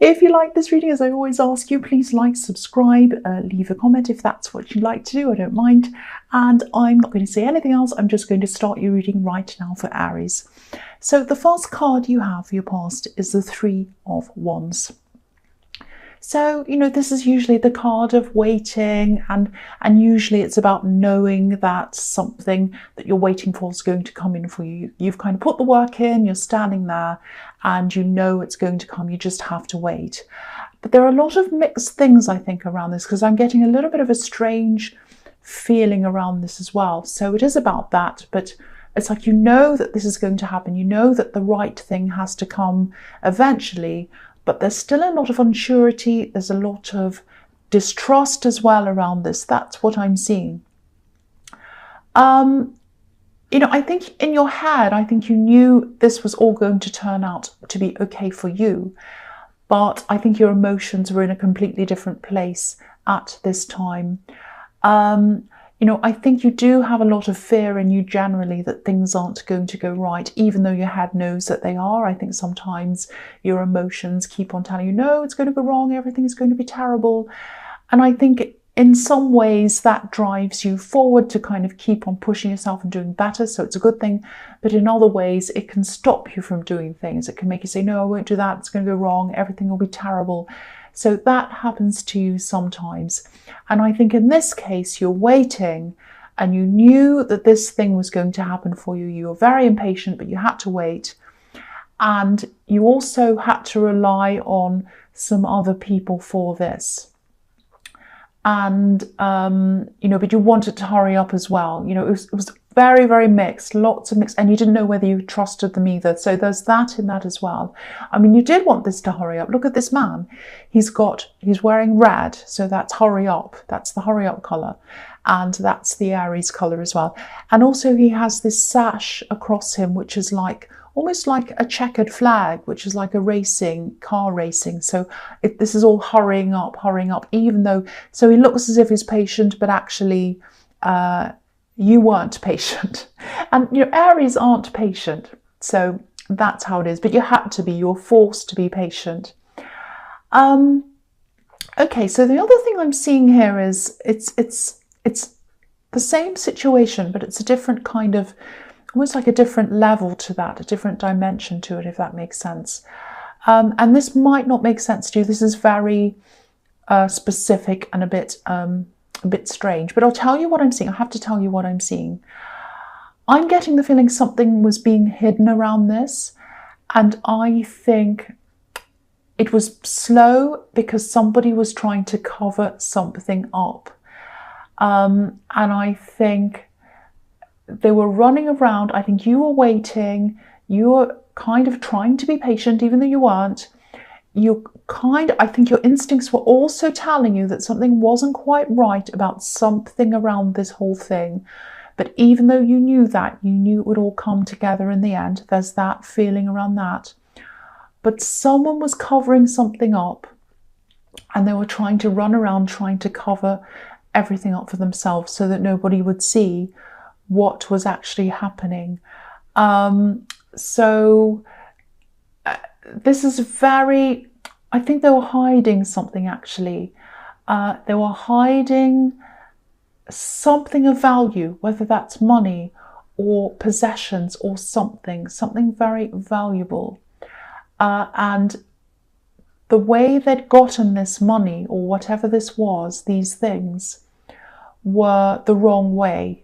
If you like this reading, as I always ask you, please like, subscribe, leave a comment if that's what you'd like to do. I don't mind. And I'm not going to say anything else. I'm just going to start your reading right now for Aries. So the first card you have for your past is the Three of Wands. So, you know, this is usually the card of waiting, and usually it's about knowing that something that you're waiting for is going to come in for you. You've kind of put the work in, you're standing there, and you know it's going to come. You just have to wait. But there are a lot of mixed things, I think, around this, because I'm getting a little bit of a strange feeling around this as well. So it is about that, but it's like, you know that this is going to happen. You know that the right thing has to come eventually. But there's still a lot of unsurety, there's a lot of distrust as well around this. That's what I'm seeing. You know, I think in your head, I think you knew this was all going to turn out to be okay for you. But I think your emotions were in a completely different place at this time. You know, I think you do have a lot of fear in you generally that things aren't going to go right, even though your head knows that they are. I think sometimes your emotions keep on telling you, no, it's going to go wrong, everything is going to be terrible. And I think in some ways that drives you forward to kind of keep on pushing yourself and doing better. So it's a good thing. But in other ways, it can stop you from doing things. It can make you say, no, I won't do that. It's going to go wrong. Everything will be terrible. So that happens to you sometimes. And I think in this case, you're waiting and you knew that this thing was going to happen for you. You were very impatient, but you had to wait. And you also had to rely on some other people for this. And, you know, but you wanted to hurry up as well. You know, it was very, very mixed, lots of mixed, and you didn't know whether you trusted them either. So there's that in that as well. I mean, you did want this to hurry up. Look at this man. He's wearing red. So that's hurry up. That's the hurry up color. And that's the Aries color as well. And also he has this sash across him, which is like, almost like a checkered flag, which is like a car racing. So this is all hurrying up, even though, so he looks as if he's patient, but actually, you weren't patient. And your Aries aren't patient. So that's how it is. But you had to be. You're forced to be patient. Okay, so the other thing I'm seeing here is it's the same situation, but it's a different kind of, almost like a different level to that, a different dimension to it, if that makes sense. And this might not make sense to you. This is very specific and a bit strange, but I'll tell you what I'm seeing. I have to tell you what I'm seeing. I'm getting the feeling something was being hidden around this, and I think it was slow because somebody was trying to cover something up. And I think they were running around. I think you were waiting. You were kind of trying to be patient, even though you weren't. I think your instincts were also telling you that something wasn't quite right about something around this whole thing. But even though you knew that, you knew it would all come together in the end. There's that feeling around that. But someone was covering something up, and they were trying to run around trying to cover everything up for themselves so that nobody would see what was actually happening. This is very, I think they were hiding something actually. They were hiding something of value, whether that's money or possessions or something very valuable. And the way they'd gotten this money or whatever this was, these things were the wrong way.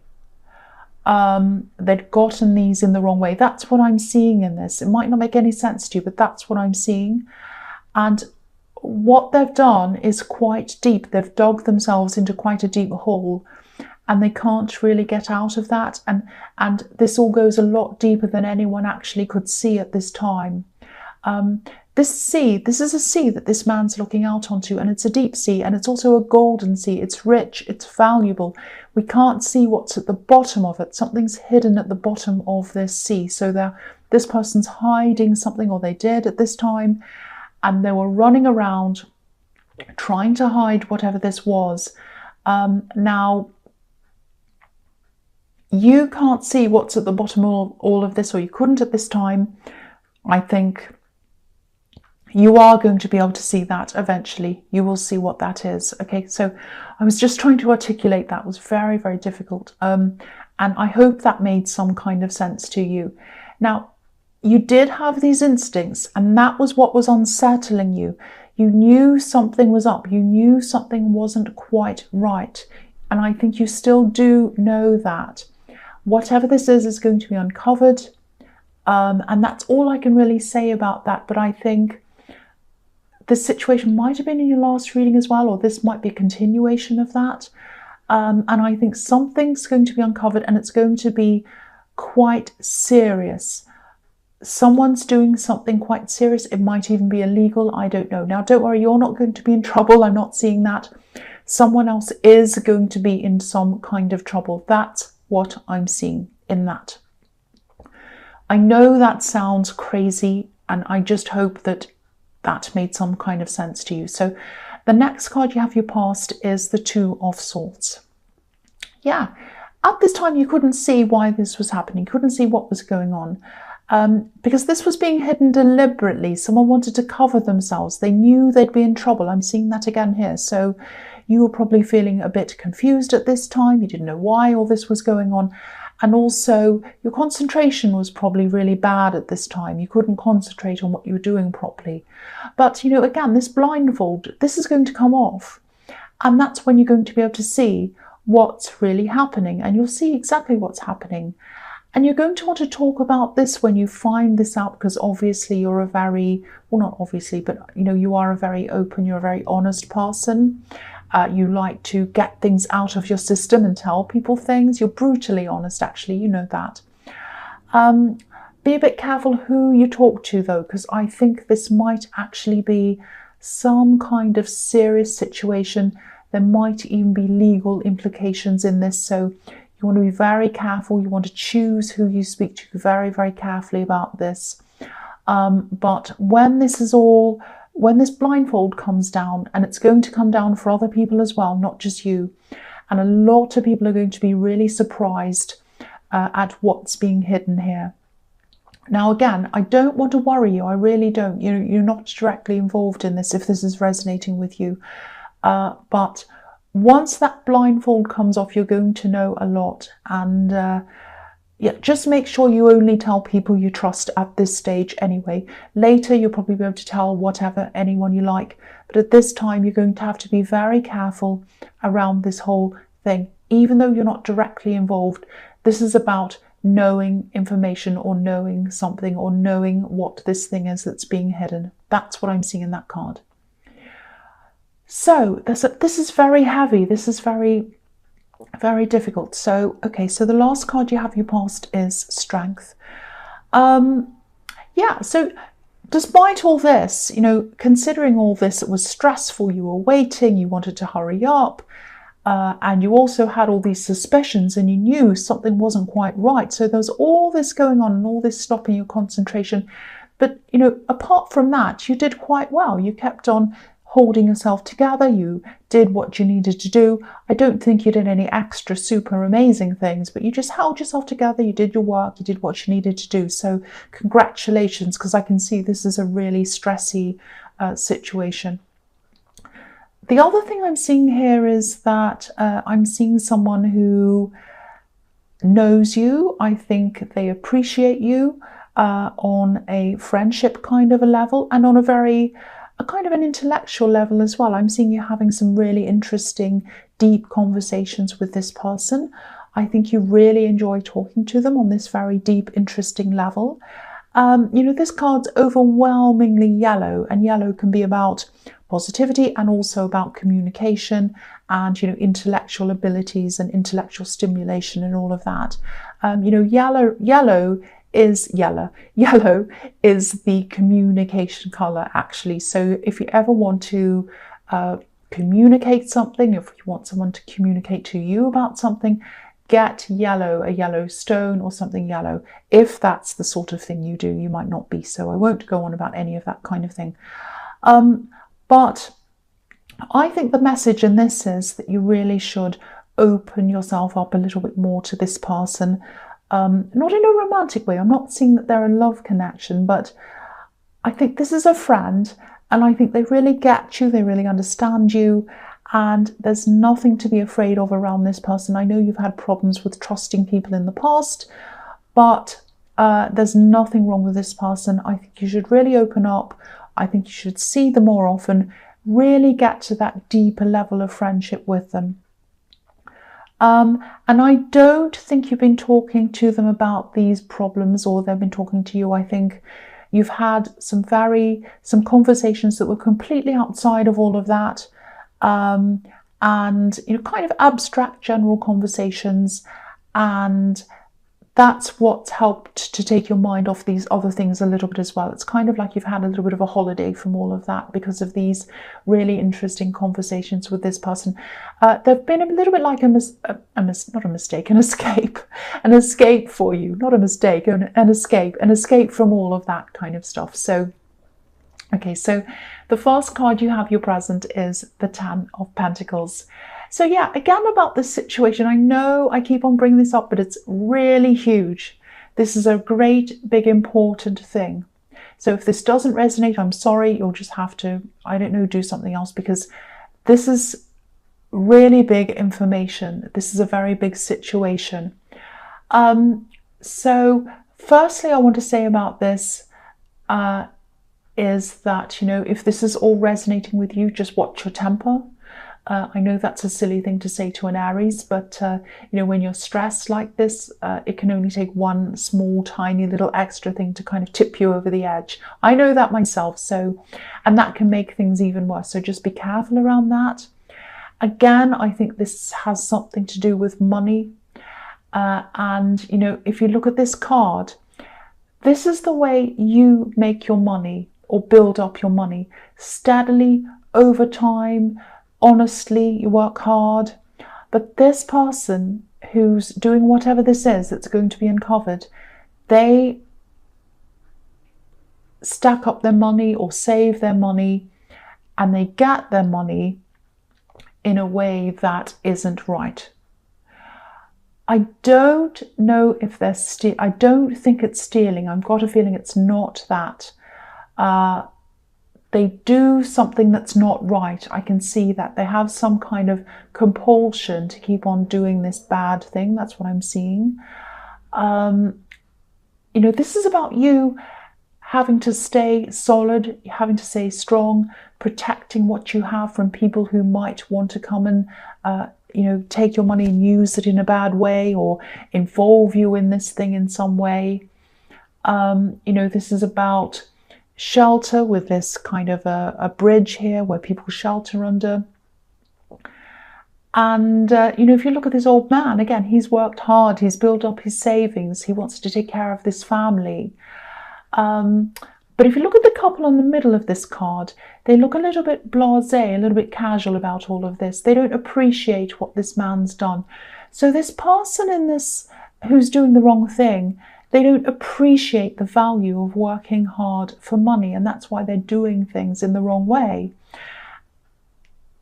They'd gotten these in the wrong way. That's what I'm seeing in this. It might not make any sense to you, but that's what I'm seeing. And what they've done is quite deep. They've dug themselves into quite a deep hole, and they can't really get out of that. And this all goes a lot deeper than anyone actually could see at this time. This is a sea that this man's looking out onto, and it's a deep sea, and it's also a golden sea. It's rich, it's valuable. We can't see what's at the bottom of it. Something's hidden at the bottom of this sea. So this person's hiding something, or they did at this time, and they were running around trying to hide whatever this was. Now, you can't see what's at the bottom of all of this, or you couldn't at this time. I think you are going to be able to see that eventually. You will see what that is. Okay, so I was just trying to articulate that. It was very, very difficult. And I hope that made some kind of sense to you. Now, you did have these instincts, and that was what was unsettling you. You knew something was up. You knew something wasn't quite right. And I think you still do know that. Whatever this is going to be uncovered. And that's all I can really say about that. But I think this situation might have been in your last reading as well, or this might be a continuation of that. And I think something's going to be uncovered, and it's going to be quite serious. Someone's doing something quite serious. It might even be illegal. I don't know. Now, don't worry, you're not going to be in trouble. I'm not seeing that. Someone else is going to be in some kind of trouble. That's what I'm seeing in that. I know that sounds crazy, and I just hope that that made some kind of sense to you. So the next card you have your past is the Two of Swords. Yeah, at this time you couldn't see why this was happening. You couldn't see what was going on. Because this was being hidden deliberately. Someone wanted to cover themselves. They knew they'd be in trouble. I'm seeing that again here. So you were probably feeling a bit confused at this time. You didn't know why all this was going on. And also your concentration was probably really bad at this time. You couldn't concentrate on what you were doing properly. But, you know, again, this blindfold, this is going to come off. And that's when you're going to be able to see what's really happening. And you'll see exactly what's happening. And you're going to want to talk about this when you find this out, because obviously you're a very, well, not obviously, but, you know, you are a very open, you're a very honest person. You like to get things out of your system and tell people things. You're brutally honest, actually, you know that. Be a bit careful who you talk to, though, because I think this might actually be some kind of serious situation. There might even be legal implications in this, so you want to be very careful. You want to choose who you speak to very, very carefully about this. But when this is all, when this blindfold comes down, and it's going to come down for other people as well, not just you, and a lot of people are going to be really surprised at what's being hidden here. Now, again, I don't want to worry you. I really don't. You're not directly involved in this if this is resonating with you. But once that blindfold comes off, you're going to know a lot. And yeah, just make sure you only tell people you trust at this stage anyway. Later, you'll probably be able to tell whatever, anyone you like. But at this time, you're going to have to be very careful around this whole thing. Even though you're not directly involved, this is about knowing information or knowing something or knowing what this thing is that's being hidden. That's what I'm seeing in that card. So this is very heavy. This is very, very difficult. So, okay, so the last card you have your past is Strength. Yeah, so despite all this, you know, considering all this, it was stressful, you were waiting, you wanted to hurry up, and you also had all these suspicions and you knew something wasn't quite right. So there was all this going on and all this stopping your concentration. But, you know, apart from that, you did quite well. You kept on holding yourself together. You did what you needed to do. I don't think you did any extra super amazing things, but you just held yourself together. You did your work. You did what you needed to do. So congratulations, because I can see this is a really stressy situation. The other thing I'm seeing here is that I'm seeing someone who knows you. I think they appreciate you on a friendship kind of a level, and on a kind of an intellectual level as well. I'm seeing you having some really interesting, deep conversations with this person. I think you really enjoy talking to them on this very deep, interesting level. You know, this card's overwhelmingly yellow, and yellow can be about positivity and also about communication and, you know, intellectual abilities and intellectual stimulation and all of that. You know, yellow is the communication color, actually. So if you ever want to communicate something, if you want someone to communicate to you about something, get yellow, a yellow stone or something yellow. If that's the sort of thing you do, you might not be. So I won't go on about any of that kind of thing. But I think the message in this is that you really should open yourself up a little bit more to this person. Not in a romantic way. I'm not seeing that they're a love connection, but I think this is a friend, and I think they really get you, they really understand you, and there's nothing to be afraid of around this person. I know you've had problems with trusting people in the past, but there's nothing wrong with this person. I think you should really open up. I think you should see them more often, really get to that deeper level of friendship with them. And I don't think you've been talking to them about these problems, or they've been talking to you. I think you've had some conversations that were completely outside of all of that, and kind of abstract general conversations, and that's what's helped to take your mind off these other things a little bit as well. It's kind of like you've had a little bit of a holiday from all of that because of these really interesting conversations with this person. They've been a little bit like an escape for you, not a mistake, an escape from all of that kind of stuff. So, okay, so the first card you have your present is the Ten of Pentacles. So yeah, again about this situation, I know I keep on bringing this up, but it's really huge. This is a great, big, important thing. So if this doesn't resonate, I'm sorry, you'll just have to, I don't know, do something else, because this is really big information. This is a very big situation. So firstly, I want to say about this is that, if this is all resonating with you, just watch your temper. I know that's a silly thing to say to an Aries, but when you're stressed like this, it can only take one small, tiny little extra thing to kind of tip you over the edge. I know that myself, and that can make things even worse. So just be careful around that. Again, I think this has something to do with money. And if you look at this card, this is the way you make your money or build up your money steadily over time. Honestly, you work hard, but this person who's doing whatever this is that's going to be uncovered, they stack up their money or save their money, and they get their money in a way that isn't right. I don't know if they're I don't think it's stealing. I've got a feeling it's not that. They do something that's not right. I can see that. They have some kind of compulsion to keep on doing this bad thing. That's what I'm seeing. This is about you having to stay solid, having to stay strong, protecting what you have from people who might want to come and, take your money and use it in a bad way or involve you in this thing in some way. This is about shelter with this kind of a bridge here where people shelter under. And, if you look at this old man, again, he's worked hard, he's built up his savings, he wants to take care of this family. But if you look at the couple in the middle of this card, they look a little bit blasé, a little bit casual about all of this. They don't appreciate what this man's done. So this person in this who's doing the wrong thing, they don't appreciate the value of working hard for money, and that's why they're doing things in the wrong way.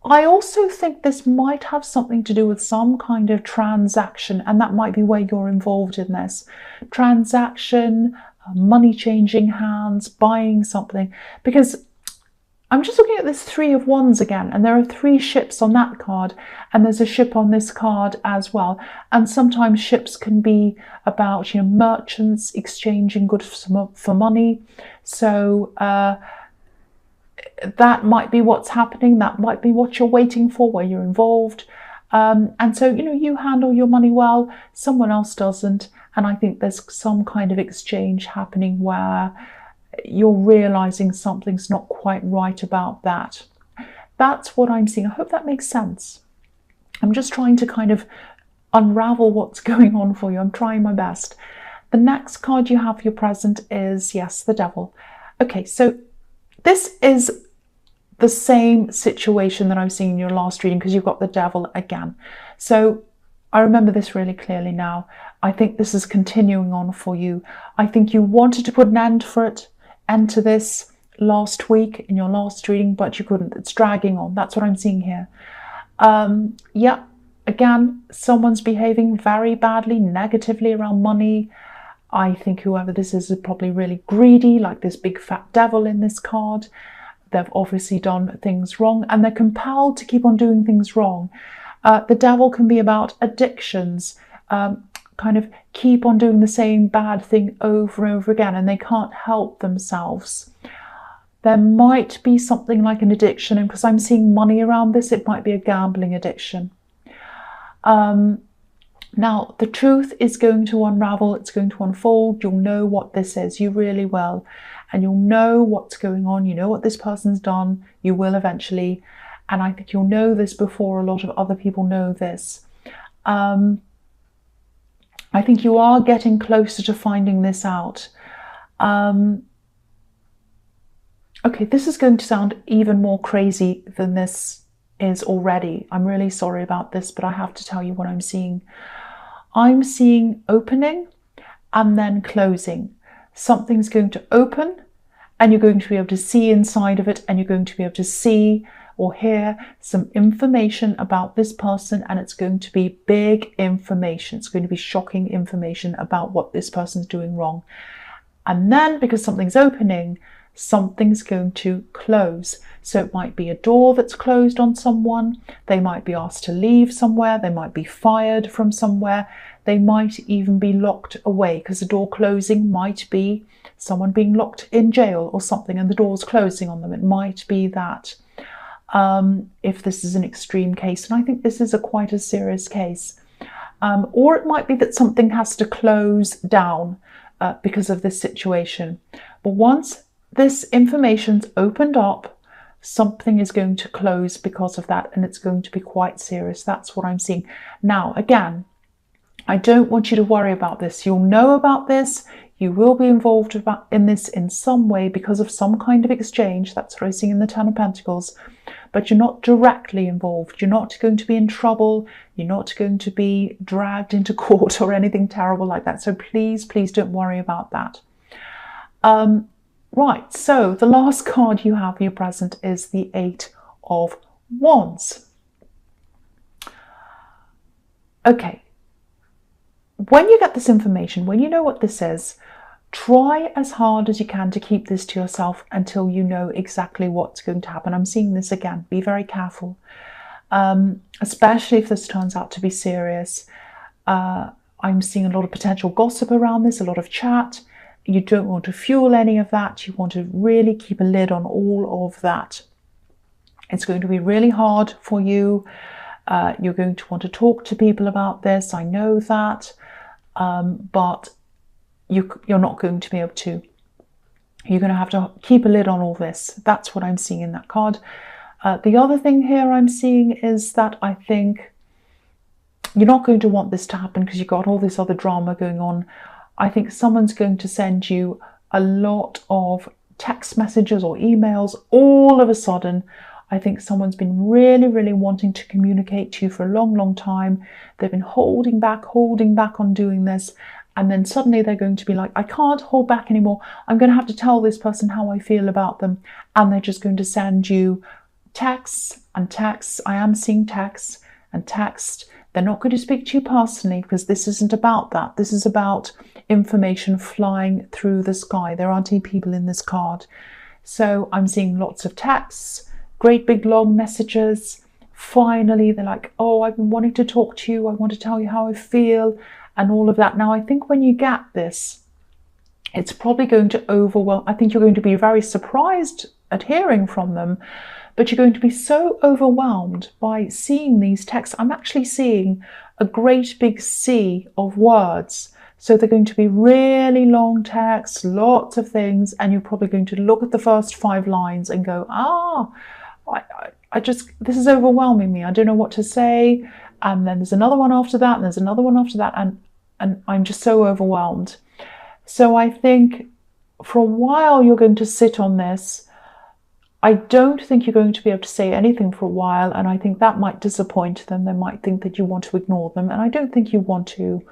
I also think this might have something to do with some kind of transaction, and that might be where you're involved in this. Transaction, money changing hands, buying something. Because I'm just looking at this Three of Wands again, and there are 3 ships on that card, and there's a ship on this card as well. And sometimes ships can be about, merchants exchanging goods for money. So that might be what's happening. That might be what you're waiting for, where you're involved. And so, you handle your money well, someone else doesn't. And I think there's some kind of exchange happening where you're realizing something's not quite right about that. That's what I'm seeing. I hope that makes sense. I'm just trying to kind of unravel what's going on for you. I'm trying my best. The next card you have for your present is, yes, the Devil. Okay, so this is the same situation that I'm seeing in your last reading, because you've got the Devil again. So I remember this really clearly now. I think this is continuing on for you. I think you wanted to put an end to this last week in your last reading, but you couldn't. It's dragging on. That's what I'm seeing here. Yeah, again, someone's behaving very badly, negatively around money. I think whoever this is probably really greedy, like this big fat devil in this card. They've obviously done things wrong and they're compelled to keep on doing things wrong. The devil can be about addictions, kind of keep on doing the same bad thing over and over again, and they can't help themselves. There might be something like an addiction, and because I'm seeing money around this, it might be a gambling addiction. Now, the truth is going to unravel, it's going to unfold. You'll know what this is, you really will. And you'll know what's going on, you know what this person's done, you will eventually. And I think you'll know this before a lot of other people know this. I think you are getting closer to finding this out. Okay, this is going to sound even more crazy than this is already. I'm really sorry about this, but I have to tell you what I'm seeing. I'm seeing opening and then closing. Something's going to open and you're going to be able to see inside of it, and you're going to be able to see or hear some information about this person, and it's going to be big information. It's going to be shocking information about what this person's doing wrong. And then, because something's opening, something's going to close. So it might be a door that's closed on someone. They might be asked to leave somewhere. They might be fired from somewhere. They might even be locked away, because the door closing might be someone being locked in jail or something, and the door's closing on them. It might be that. If this is an extreme case, and I think this is quite a serious case. Or it might be that something has to close down because of this situation. But once this information's opened up, something is going to close because of that, and it's going to be quite serious. That's what I'm seeing. Now, again, I don't want you to worry about this. You'll know about this. You will be involved in this in some way because of some kind of exchange. That's what I see in the Ten of Pentacles. But you're not directly involved. You're not going to be in trouble. You're not going to be dragged into court or anything terrible like that. So please, please don't worry about that. Right, so the last card you have for your present is the Eight of Wands. Okay. When you get this information, when you know what this is, try as hard as you can to keep this to yourself until you know exactly what's going to happen. I'm seeing this again. Be very careful, especially if this turns out to be serious. I'm seeing a lot of potential gossip around this, a lot of chat. You don't want to fuel any of that. You want to really keep a lid on all of that. It's going to be really hard for you. You're going to want to talk to people about this. I know that. But you're not going to be able to. You're going to have to keep a lid on all this. That's what I'm seeing in that card. The other thing here I'm seeing is that I think you're not going to want this to happen because you've got all this other drama going on. I think someone's going to send you a lot of text messages or emails all of a sudden. I think someone's been really, really wanting to communicate to you for a long, long time. They've been holding back on doing this. And then suddenly they're going to be like, I can't hold back anymore. I'm going to have to tell this person how I feel about them. And they're just going to send you texts and texts. I am seeing texts and text. They're not going to speak to you personally because this isn't about that. This is about information flying through the sky. There aren't any people in this card. So I'm seeing lots of texts, great big long messages. Finally, they're like, oh, I've been wanting to talk to you. I want to tell you how I feel and all of that. Now, I think when you get this, it's probably going to overwhelm. I think you're going to be very surprised at hearing from them, but you're going to be so overwhelmed by seeing these texts. I'm actually seeing a great big sea of words. So they're going to be really long texts, lots of things, and you're probably going to look at the first 5 lines and go, this is overwhelming me. I don't know what to say. And then there's another one after that, and there's another one after that, and I'm just so overwhelmed. So I think for a while you're going to sit on this. I don't think you're going to be able to say anything for a while, and I think that might disappoint them. They might think that you want to ignore them, and I don't think you want to.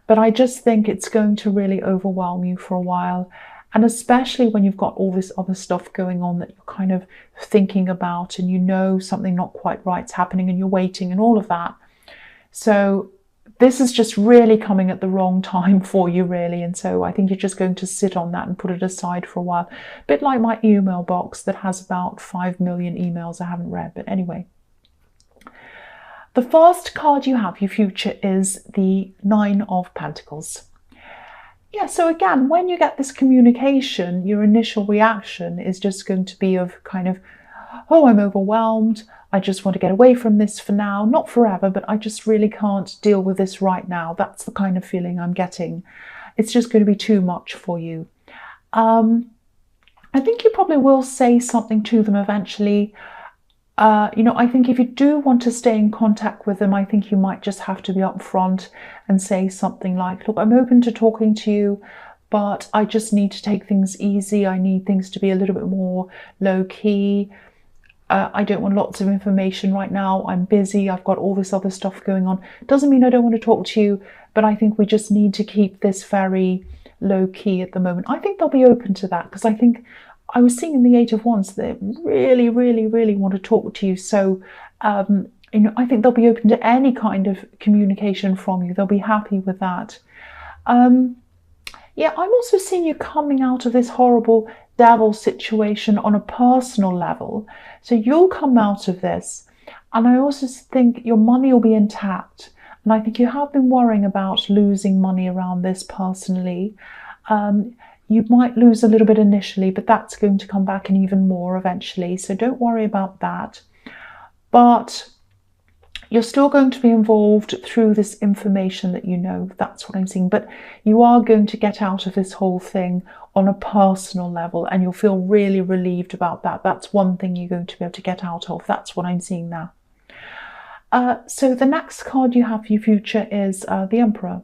But I just think it's going to really overwhelm you for a while. And especially when you've got all this other stuff going on that you're kind of thinking about, and you know something not quite right's happening and you're waiting and all of that. So this is just really coming at the wrong time for you, really. And so I think you're just going to sit on that and put it aside for a while. A bit like my email box that has about 5 million emails I haven't read. But anyway, the first card you have, your future, is the Nine of Pentacles. Yeah, so again, when you get this communication, your initial reaction is just going to be of kind of, oh, I'm overwhelmed. I just want to get away from this for now, not forever, but I just really can't deal with this right now. That's the kind of feeling I'm getting. It's just going to be too much for you. I think you probably will say something to them eventually. You know, I think if you do want to stay in contact with them, I think you might just have to be upfront and say something like, look, I'm open to talking to you, but I just need to take things easy. I need things to be a little bit more low key. I don't want lots of information right now. I'm busy. I've got all this other stuff going on. Doesn't mean I don't want to talk to you, but I think we just need to keep this very low key at the moment. I think they'll be open to that, because I think I was seeing in the Eight of Wands they really, really, really want to talk to you. So, you know, I think they'll be open to any kind of communication from you. They'll be happy with that. Yeah, I'm also seeing you coming out of this horrible devil situation on a personal level. So you'll come out of this. And I also think your money will be intact. And I think you have been worrying about losing money around this personally. You might lose a little bit initially, but that's going to come back and even more eventually. So don't worry about that. But you're still going to be involved through this information that you know. That's what I'm seeing. But you are going to get out of this whole thing on a personal level, and you'll feel really relieved about that. That's one thing you're going to be able to get out of. That's what I'm seeing now. So the next card you have for your future is the Emperor.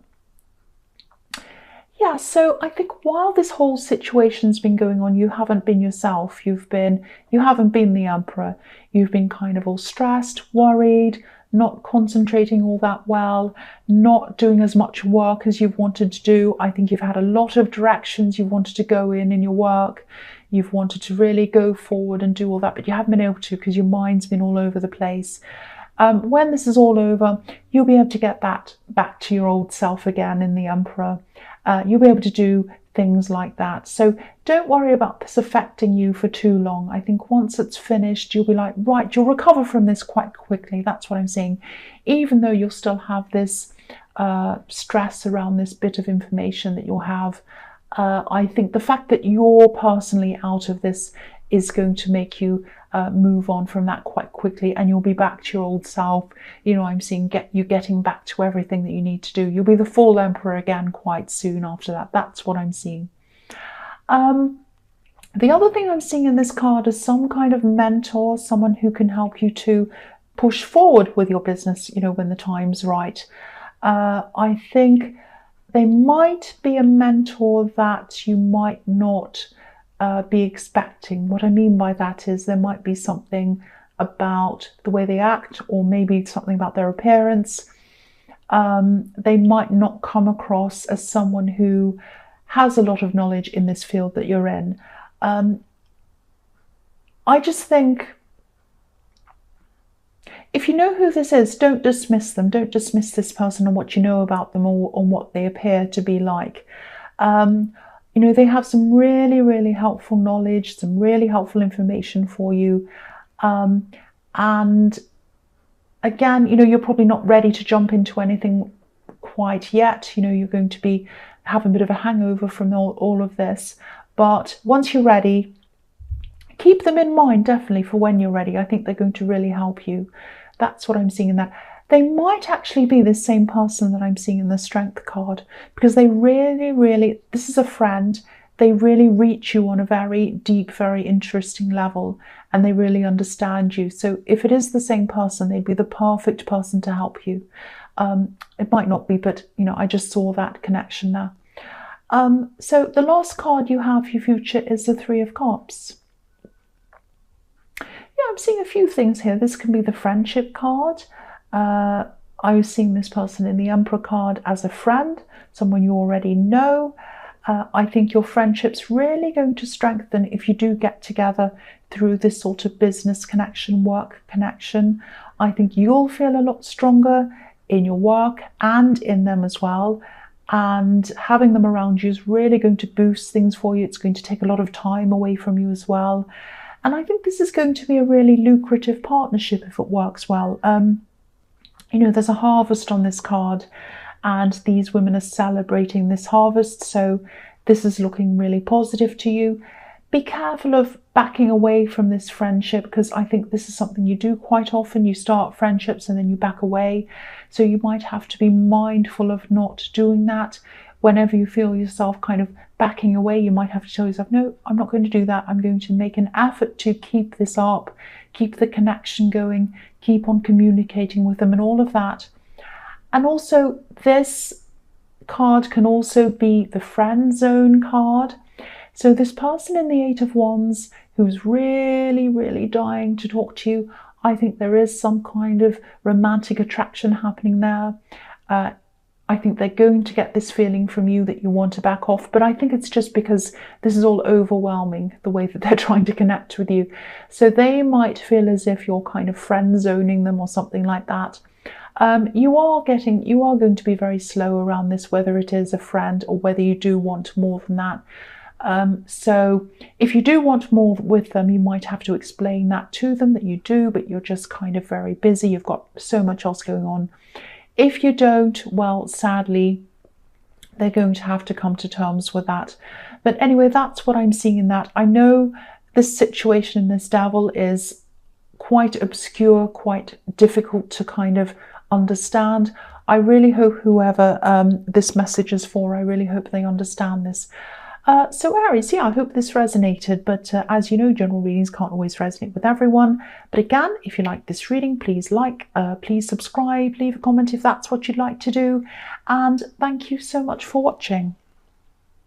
Yeah, so I think while this whole situation's been going on, you haven't been yourself. You haven't been the Emperor. You've been kind of all stressed, worried, not concentrating all that well, not doing as much work as you've wanted to do. I think you've had a lot of directions you've wanted to go in your work. You've wanted to really go forward and do all that, but you haven't been able to because your mind's been all over the place. When this is all over, you'll be able to get that back to your old self again in the Emperor. You'll be able to do things like that. So don't worry about this affecting you for too long. I think once it's finished, you'll be like, right, you'll recover from this quite quickly. That's what I'm seeing. Even though you'll still have this stress around this bit of information that you'll have, I think the fact that you're personally out of this is going to make you move on from that quite quickly, and you'll be back to your old self. You know, I'm seeing you getting back to everything that you need to do. You'll be the full Emperor again quite soon after that. That's what I'm seeing. The other thing I'm seeing in this card is some kind of mentor, someone who can help you to push forward with your business, you know, when the time's right. I think they might be a mentor that you might not be expecting. What I mean by that is there might be something about the way they act, or maybe something about their appearance. They might not come across as someone who has a lot of knowledge in this field that you're in. I just think if you know who this is, don't dismiss them. Don't dismiss this person and what you know about them, or on what they appear to be like. You know, they have some really, really helpful knowledge, some really helpful information for you. And again, you know, you're probably not ready to jump into anything quite yet. You know, you're going to have a bit of a hangover from all of this. But once you're ready, keep them in mind, definitely, for when you're ready. I think they're going to really help you. That's what I'm seeing in that. They might actually be the same person that I'm seeing in the Strength card, because they really, really, this is a friend, they really reach you on a very deep, very interesting level, and they really understand you. So if it is the same person, they'd be the perfect person to help you. It might not be, but, you know, I just saw that connection there. So the last card you have for your future is the Three of Cups. Yeah, I'm seeing a few things here. This can be the Friendship card. I was seeing this person in the Emperor card as a friend, someone you already know. I think your friendship's really going to strengthen if you do get together through this sort of business connection, work connection. I think you'll feel a lot stronger in your work and in them as well. And having them around you is really going to boost things for you. It's going to take a lot of time away from you as well. And I think this is going to be a really lucrative partnership if it works well. You know, there's a harvest on this card, and these women are celebrating this harvest. So this is looking really positive to you. Be careful of backing away from this friendship, because I think this is something you do quite often. You start friendships and then you back away. So you might have to be mindful of not doing that. Whenever you feel yourself kind of backing away, you might have to tell yourself, no, I'm not going to do that. I'm going to make an effort to keep this up, keep the connection going, keep on communicating with them and all of that. And also this card can also be the friend zone card. So this person in the Eight of Wands who's really, really dying to talk to you, I think there is some kind of romantic attraction happening there. I think they're going to get this feeling from you that you want to back off, but I think it's just because this is all overwhelming, the way that they're trying to connect with you. So they might feel as if you're kind of friend zoning them or something like that. You are going to be very slow around this, whether it is a friend or whether you do want more than that. So if you do want more with them, you might have to explain that to them, that you do, but you're just kind of very busy. You've got so much else going on. If you don't, well, sadly, they're going to have to come to terms with that. But anyway, that's what I'm seeing in that. I know this situation in this Devil is quite obscure, quite difficult to kind of understand. I really hope whoever this message is for, I really hope they understand this. So Aries, yeah, I hope this resonated, but as you know, general readings can't always resonate with everyone. But again, if you like this reading, please please subscribe, leave a comment if that's what you'd like to do. And thank you so much for watching.